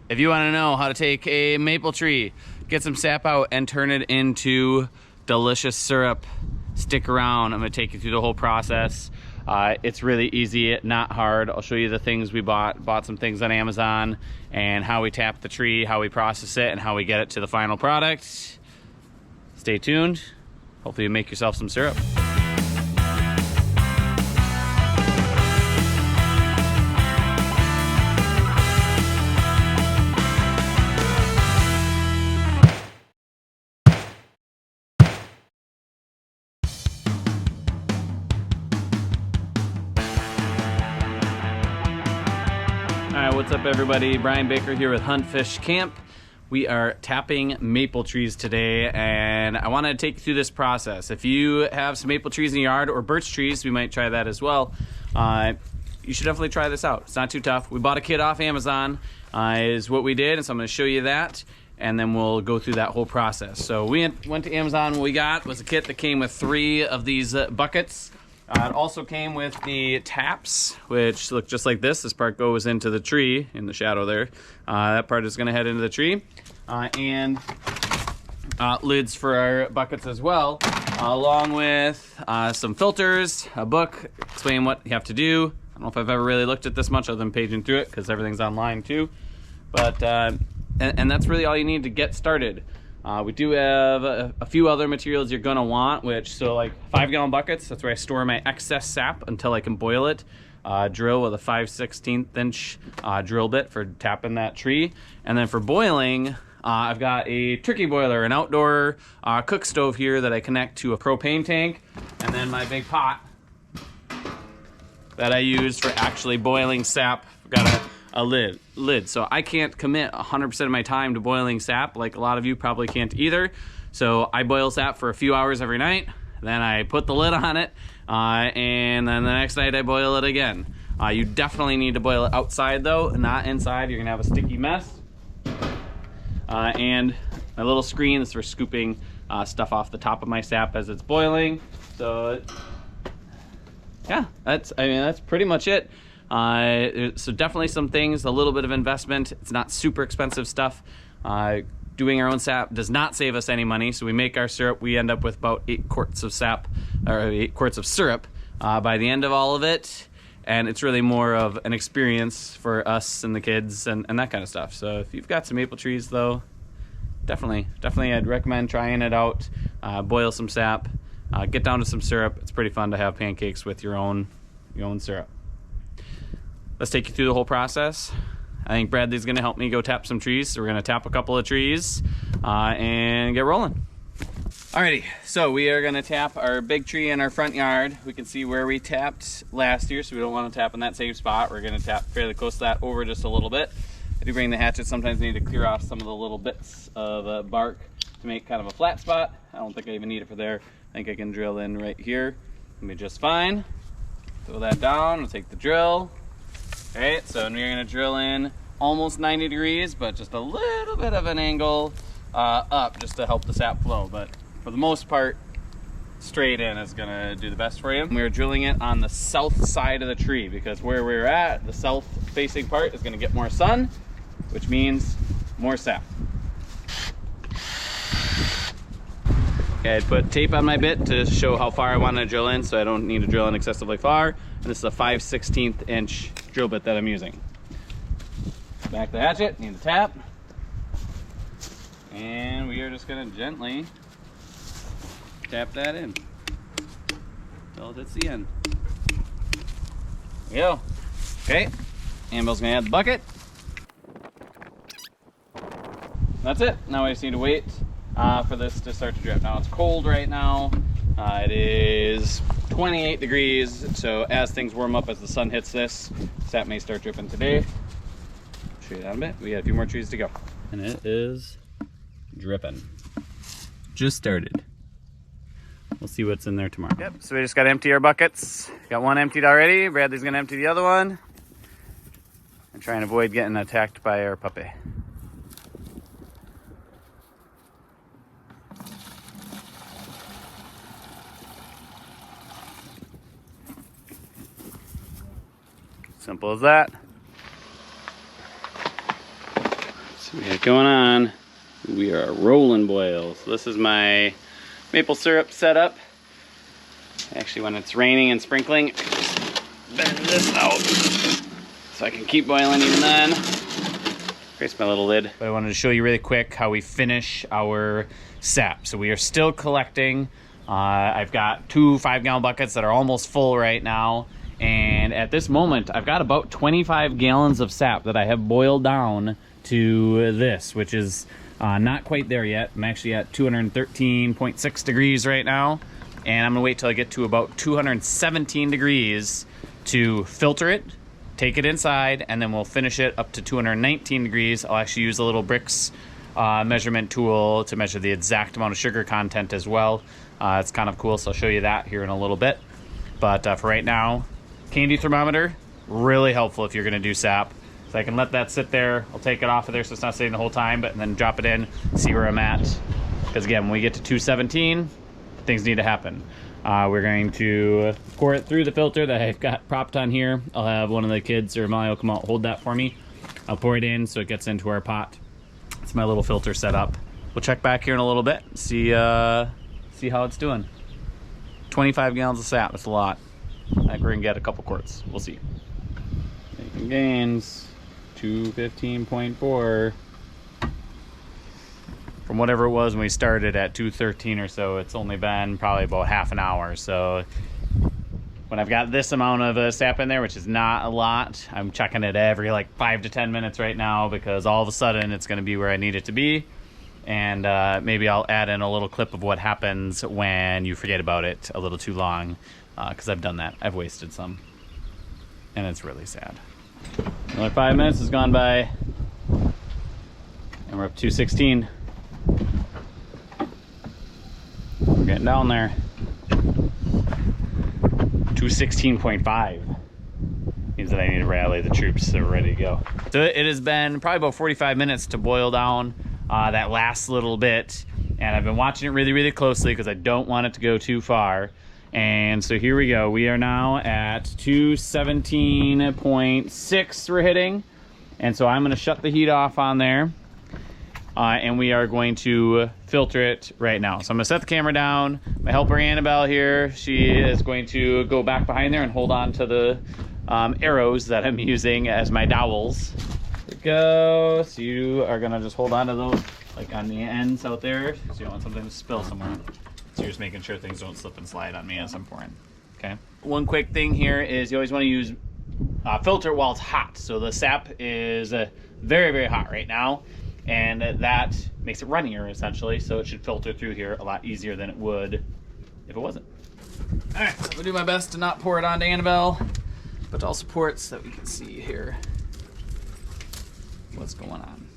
If you want to know how to take a maple tree, get some sap out, and turn it into delicious syrup, stick around. I'm going to take you through the whole process. It's really easy, not hard. I'll show you the things we bought some things on Amazon, and how we tap the tree, how we process it, and how we get it to the final product. Stay tuned. Hopefully you make yourself some syrup. Alright, what's up everybody? Brian Baker here with Hunt Fish Camp. We are tapping maple trees today, and I want to take you through this process. If you have some maple trees in your yard, or birch trees, we might try that as well. You should definitely try this out. It's not too tough. We bought a kit off Amazon, is what we did, and so I'm going to show you that, and then we'll go through that whole process. So we went to Amazon. What we got was a kit that came with 3 of these buckets. It also came with the taps, which look just like this. This part goes into the tree, in the shadow there. That part is going to head into the tree. And lids for our buckets as well, along with some filters, a book explaining what you have to do. I don't know if I've ever really looked at this much other than paging through it, because everything's online too. But and that's really all you need to get started. We do have a few other materials you're gonna want, so like 5-gallon buckets, that's where I store my excess sap until I can boil it. Drill with a 5/16 inch drill bit for tapping that tree. And then for boiling, I've got a turkey boiler, an outdoor cook stove here that I connect to a propane tank, and then my big pot that I use for actually boiling sap. I've got a lid. So I can't commit 100% of my time to boiling sap, like a lot of you probably can't either. So I boil sap for a few hours every night, then I put the lid on it, and then the next night I boil it again. You definitely need to boil it outside though, not inside. You're gonna have a sticky mess. And my little screen is for scooping stuff off the top of my sap as it's boiling. So yeah, that's pretty much it. So definitely some things, a little bit of investment. It's not super expensive stuff. Doing our own sap does not save us any money. So we make our syrup, we end up with about 8 quarts of sap, or 8 quarts of syrup by the end of all of it. And it's really more of an experience for us and the kids and that kind of stuff. So if you've got some maple trees though, definitely I'd recommend trying it out. Boil some sap, get down to some syrup. It's pretty fun to have pancakes with your own syrup. Let's take you through the whole process. I think Bradley's gonna help me go tap some trees. So we're gonna tap a couple of trees and get rolling. Alrighty, so we are gonna tap our big tree in our front yard. We can see where we tapped last year, so we don't wanna tap in that same spot. We're gonna tap fairly close to that, over just a little bit. I do bring the hatchet. Sometimes I need to clear off some of the little bits of bark to make kind of a flat spot. I don't think I even need it for there. I think I can drill in right here. It'll be just fine. Throw that down, we'll take the drill. Alright, so we're gonna drill in almost 90 degrees, but just a little bit of an angle up just to help the sap flow. But for the most part, straight in is gonna do the best for you. We're drilling it on the south side of the tree, because where we're at, the south facing part is gonna get more sun, which means more sap. Okay, I put tape on my bit to show how far I want to drill in, so I don't need to drill in excessively far. And this is a 5/16 inch drill bit that I'm using. Back the hatchet, need the tap. And we are just gonna gently tap that in until it hits the end. There we go. Okay, Annabelle's gonna add the bucket. That's it. Now I just need to wait for this to start to drip. Now it's cold right now. It is 28 degrees, so as things warm up, as the sun hits this, sap may start dripping today. Show you that in a bit. We got a few more trees to go. And it is dripping. Just started. We'll see what's in there tomorrow. Yep, so we just got to empty our buckets. Got one emptied already. Bradley's gonna empty the other one. And try and avoid getting attacked by our puppy. Simple as that. So we got going on. We are rolling boil. So this is my maple syrup setup. Actually, when it's raining and sprinkling, I can just bend this out so I can keep boiling even then. Erase my little lid. But I wanted to show you really quick how we finish our sap. So we are still collecting. I've got 2 5-gallon buckets that are almost full right now. And at this moment, I've got about 25 gallons of sap that I have boiled down to this, which is not quite there yet. I'm actually at 213.6 degrees right now. And I'm gonna wait till I get to about 217 degrees to filter it, take it inside, and then we'll finish it up to 219 degrees. I'll actually use a little bricks measurement tool to measure the exact amount of sugar content as well. It's kind of cool, so I'll show you that here in a little bit. But for right now, candy thermometer, really helpful if you're gonna do sap. So I can let that sit there. I'll take it off of there so it's not sitting the whole time, but then drop it in, see where I'm at. Because again, when we get to 217, things need to happen. We're going to pour it through the filter that I've got propped on here. I'll have one of the kids or Molly will come out, hold that for me. I'll pour it in so it gets into our pot. It's my little filter set up. We'll check back here in a little bit, see how it's doing. 25 gallons of sap, that's a lot. I think we're gonna get a couple quarts, we'll see. Making gains, 215.4. From whatever it was when we started at 213 or so, it's only been probably about half an hour. So when I've got this amount of sap in there, which is not a lot, I'm checking it every like 5 to 10 minutes right now, because all of a sudden it's gonna be where I need it to be. And maybe I'll add in a little clip of what happens when you forget about it a little too long, because I've done that. I've wasted some, and it's really sad. Another 5 minutes has gone by, and we're up 216. We're getting down there. 216.5 means that I need to rally the troops so we're ready to go. So it has been probably about 45 minutes to boil down that last little bit, and I've been watching it really, really closely because I don't want it to go too far. And so here we go. We are now at 217.6 we're hitting, and so I'm going to shut the heat off on there. And we are going to filter it right now. So I'm gonna set the camera down. My helper Annabelle here, she is going to go back behind there and hold on to the arrows that I'm using as my dowels. There we go. So you are gonna just hold on to those like on the ends out there, because you don't want something to spill somewhere. So you're just making sure things don't slip and slide on me as I'm pouring. Okay. One quick thing here is you always want to use filter while it's hot. So the sap is very, very hot right now, and that makes it runnier essentially, so it should filter through here a lot easier than it would if it wasn't. All right, so I'm gonna do my best to not pour it onto Annabelle, but to also pour it so that we can see here what's going on.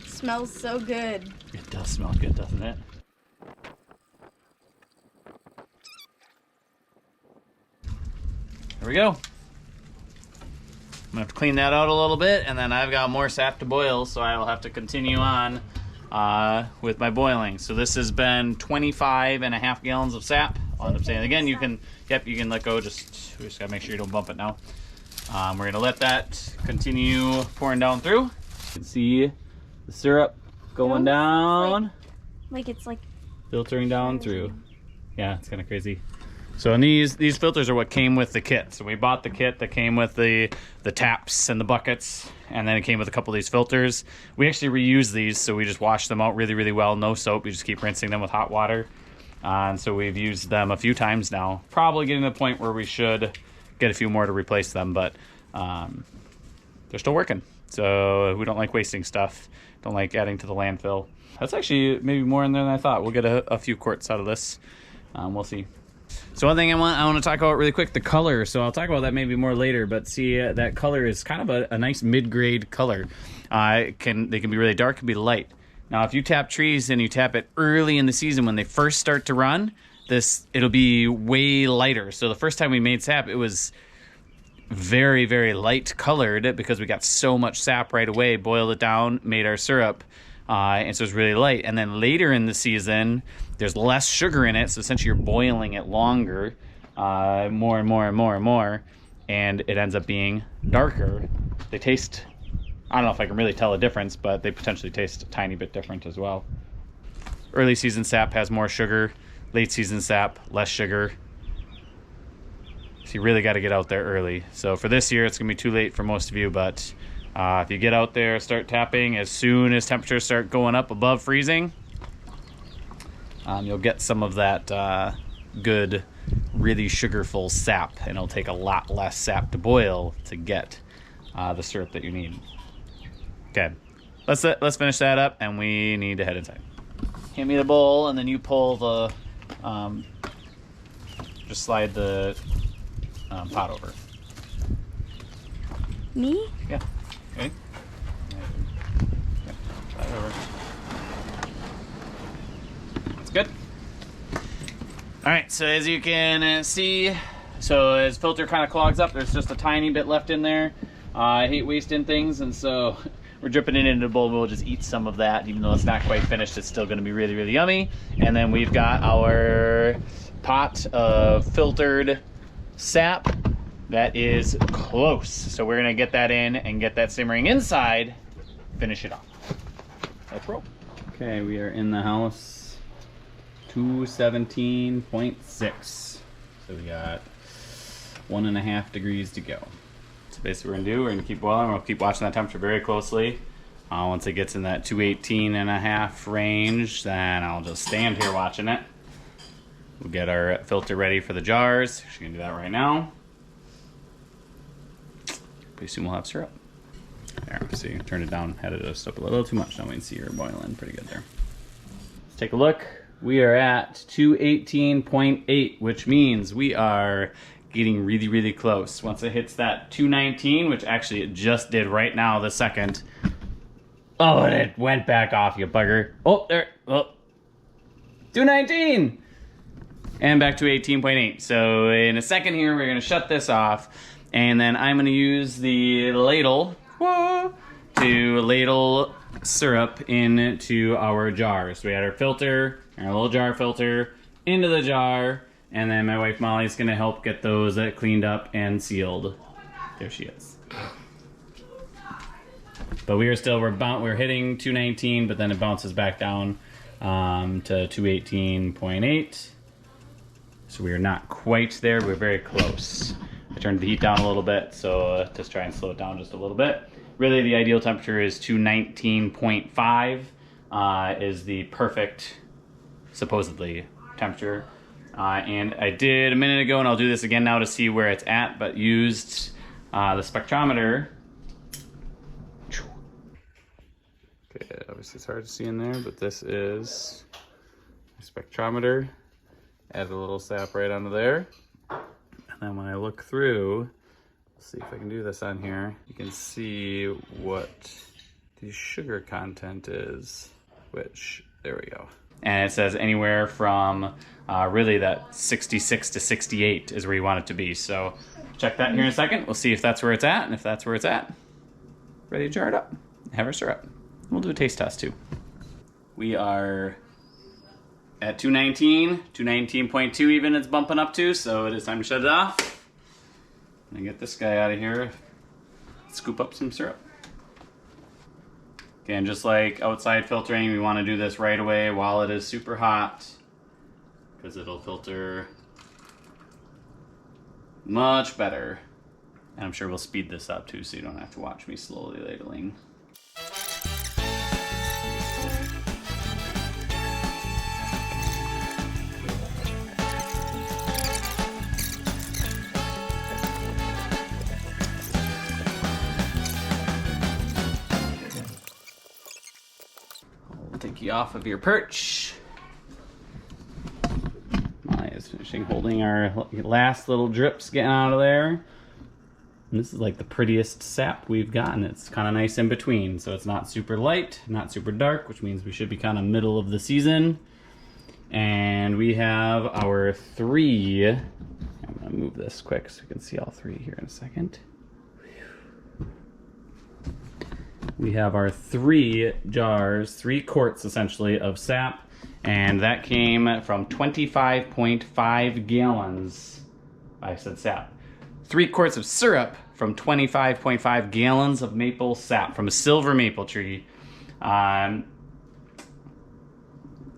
Smells so good. It does smell good, doesn't it? There we go. I'm gonna have to clean that out a little bit, and then I've got more sap to boil, so I will have to continue on with my boiling. So this has been 25.5 gallons of sap. I'll end up saying again, you can let go, we just gotta make sure you don't bump it now. We're gonna let that continue pouring down through. You can see the syrup going down. Like it's like filtering down through. Yeah, it's kind of crazy. So and these filters are what came with the kit. So we bought the kit that came with the taps and the buckets, and then it came with a couple of these filters. We actually reuse these, so we just wash them out really, really well. No soap. We just keep rinsing them with hot water. And so we've used them a few times now. Probably getting to the point where we should get a few more to replace them, but they're still working. So we don't like wasting stuff. Don't like adding to the landfill. That's actually maybe more in there than I thought. We'll get a few quarts out of this. We'll see. So one thing I want to talk about really quick, the color. So I'll talk about that maybe more later, but see that color is kind of a nice mid-grade color. They can be really dark, can be light. Now if you tap trees and you tap it early in the season when they first start to run, it'll be way lighter. So the first time we made sap, it was very, very light colored because we got so much sap right away, boiled it down, made our syrup. and so it's really light. And then later in the season, there's less sugar in it, so essentially you're boiling it longer, more and more and more and more, and it ends up being darker. They taste, I don't know if I can really tell a difference, but they potentially taste a tiny bit different as well. Early season sap has more sugar, late season sap, less sugar. So you really got to get out there early. So for this year, it's going to be too late for most of you, but if you get out there, start tapping as soon as temperatures start going up above freezing, you'll get some of that good, really sugarful sap, and it'll take a lot less sap to boil to get the syrup that you need. Okay, let's finish that up, and we need to head inside. Hand me the bowl, and then you pull the, just slide the pot over. Me? Yeah. Okay. Slide over. That's good. All right, so as you can see, so as filter kind of clogs up, there's just a tiny bit left in there. I hate wasting things, and so we're dripping it into the bowl. We'll just eat some of that. Even though it's not quite finished, it's still going to be really, really yummy. And then we've got our pot of filtered sap that is close. So we're going to get that in and get that simmering inside, finish it off. Let's roll. Okay, we are in the house, 217.6. So we got 1.5 degrees to go. So basically what we're gonna keep boiling. We'll keep watching that temperature very closely. Once it gets in that 218.5 range, then I'll just stand here watching it. We'll get our filter ready for the jars. She's gonna do that right now. Pretty soon we'll have syrup. There, see, turn it down, had it just up a little too much. Now we can see her boiling pretty good there. Let's take a look. We are at 218.8, which means we are getting really, really close. Once it hits that 219, which actually it just did right now, the second. Oh, and it went back off, you bugger. Oh, there. Oh. 219! And back to 18.8. So in a second here, we're gonna shut this off, and then I'm gonna use the ladle to ladle syrup into our jars. So we had our filter, our little jar filter, into the jar, and then my wife Molly's gonna help get those cleaned up and sealed. There she is. But we're hitting 219, but then it bounces back down to 218.8. So we are not quite there, we're very close. I turned the heat down a little bit, so just try and slow it down just a little bit. Really, the ideal temperature is 219.5 is the perfect, supposedly, temperature. And I did a minute ago, and I'll do this again now to see where it's at, but used the spectrometer. Okay, obviously it's hard to see in there, but this is a spectrometer. Add a little sap right onto there. And then when I look through, let's see if I can do this on here, you can see what the sugar content is, which, there we go. And it says anywhere from really that 66 to 68 is where you want it to be. So check that here in a second. We'll see if that's where it's at, and if that's where it's at, ready to jar it up, have our syrup. We'll do a taste test too. We are at 219, 219.2 even it's bumping up to, so it is time to shut it off. And get this guy out of here, scoop up some syrup. Okay, and just like outside filtering, we want to do this right away while it is super hot, because it'll filter much better. And I'm sure we'll speed this up too, so you don't have to watch me slowly ladling. Take you off of your perch. Molly is finishing holding our last little drips getting out of there. And this is like the prettiest sap we've gotten. It's kind of nice in between, so it's not super light, not super dark, which means we should be kind of middle of the season. And we have our 3. I'm gonna move this quick so you can see all 3 here in a second. we have our 3 jars, 3 quarts essentially of sap, and that came from 25.5 gallons. I said sap. 3 quarts of syrup from 25.5 gallons of maple sap from a silver maple tree. That's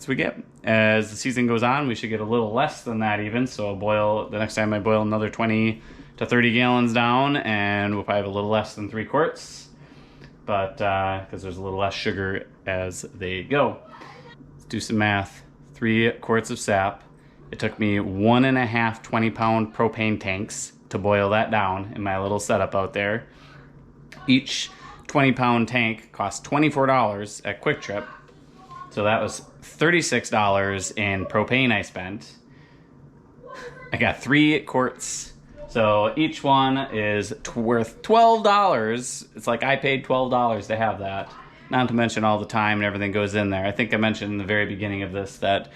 what we get. As the season goes on, we should get a little less than that even. So I'll boil, the next time I boil another 20 to 30 gallons down, and we'll probably have a little less than 3 quarts. But, because there's a little less sugar as they go. Let's do some math. 3 quarts of sap. It took me 1.5 20-pound propane tanks to boil that down in my little setup out there. Each 20-pound tank cost $24 at Quick Trip. So that was $36 in propane I spent. I got 3 quarts. So each one is worth $12. It's like I paid $12 to have that. Not to mention all the time and everything goes in there. I think I mentioned in the very beginning of this that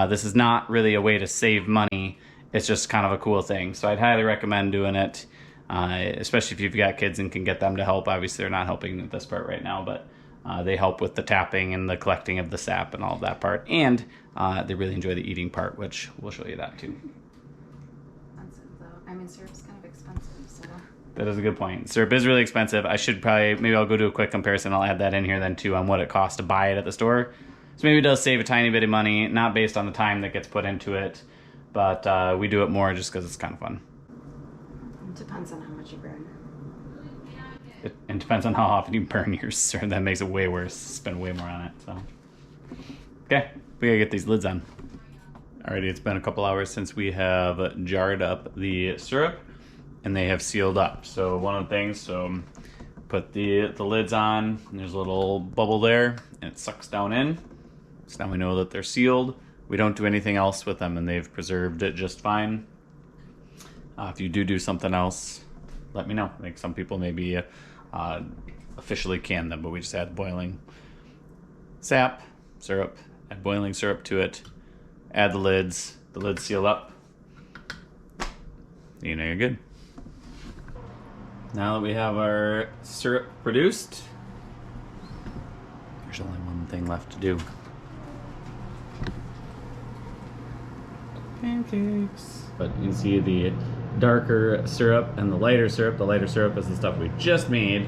this is not really a way to save money. It's just kind of a cool thing. So I'd highly recommend doing it, especially if you've got kids and can get them to help. Obviously, they're not helping at this part right now, but they help with the tapping and the collecting of the sap and all of that part. And they really enjoy the eating part, which we'll show you that too. Expensive though. I mean, syrup's kind of expensive, so. That is a good point. Syrup is really expensive. I should probably, maybe I'll go do a quick comparison. I'll add that in here then too on what it costs to buy it at the store. So maybe it does save a tiny bit of money, not based on the time that gets put into it, but we do it more just because it's kind of fun. It depends on how much you burn. It depends on how often you burn your syrup. That makes it way worse. Spend way more on it. So, okay, we gotta get these lids on. Alrighty, it's been a couple hours since we have jarred up the syrup, and they have sealed up. So one of the things, so put the lids on, and there's a little bubble there, and it sucks down in. So now we know that they're sealed. We don't do anything else with them, and they've preserved it just fine. If you do something else, let me know. I think some people maybe officially can them, but we just add boiling sap, syrup, add boiling syrup to it, add the lids seal up. You know you're good. Now that we have our syrup produced, there's only one thing left to do. Pancakes. But you can see the darker syrup and the lighter syrup. The lighter syrup is the stuff we just made.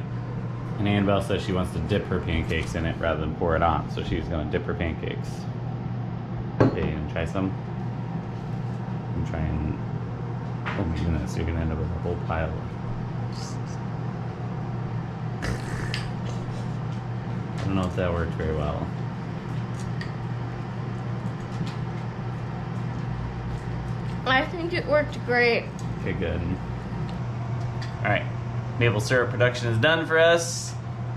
And Annabelle says she wants to dip her pancakes in it rather than pour it on. So she's gonna dip her pancakes. Okay, you gonna try some? I'm trying. Oh my goodness, you're gonna end up with a whole pile. I don't know if that worked very well. I think it worked great. Okay, good. Alright, maple syrup production is done for us.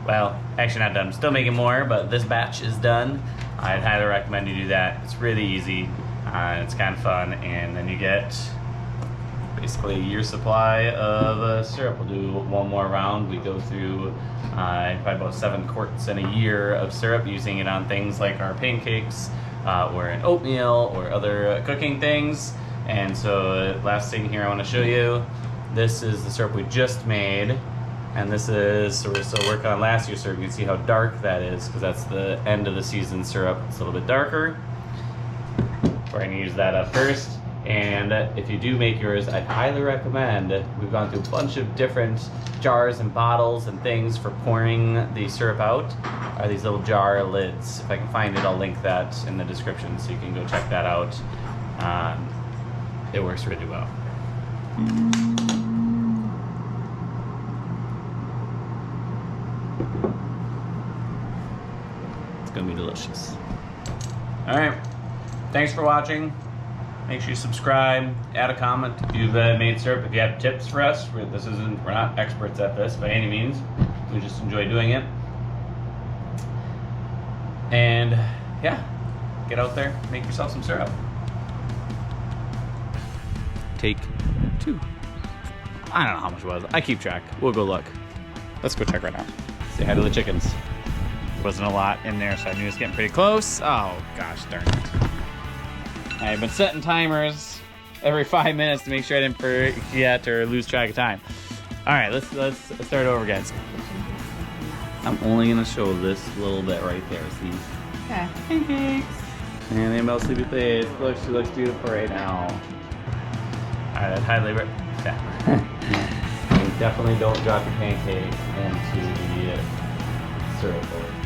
Well, actually not done. I'm still making more, but this batch is done. I'd highly recommend you do that. It's really easy. It's kind of fun, and then you get basically your supply of syrup. We'll do one more round. We go through probably about 7 quarts in a year of syrup, using it on things like our pancakes or in oatmeal or other cooking things. And so last thing here I want to show you, this is the syrup we just made, and this is, so we're still working on last year's syrup. You can see how dark that is because that's the end of the season syrup. It's a little bit darker. We're going to use that up first. And if you do make yours, I'd highly recommend, we've gone through a bunch of different jars and bottles and things for pouring the syrup out, are these little jar lids. If I can find it, I'll link that in the description so you can go check that out. It works really well. It's gonna be delicious. All right, thanks for watching. Make sure you subscribe, add a comment if you've made syrup. If you have tips for us, we're not experts at this by any means. We just enjoy doing it. And yeah, get out there, make yourself some syrup. Take 2. I don't know how much it was. I keep track. We'll go look. Let's go check right now. Say hi to the chickens. Wasn't a lot in there, so I knew it was getting pretty close. Oh gosh darn it. I've been setting timers every 5 minutes to make sure I didn't forget or lose track of time. All right, let's start over again. I'm only gonna show this little bit right there. See? Okay. Pancakes. And Annabelle's sleepy face. Look, she looks beautiful right now. Alright, I'd highly definitely don't drop your pancake into the syrup bowl.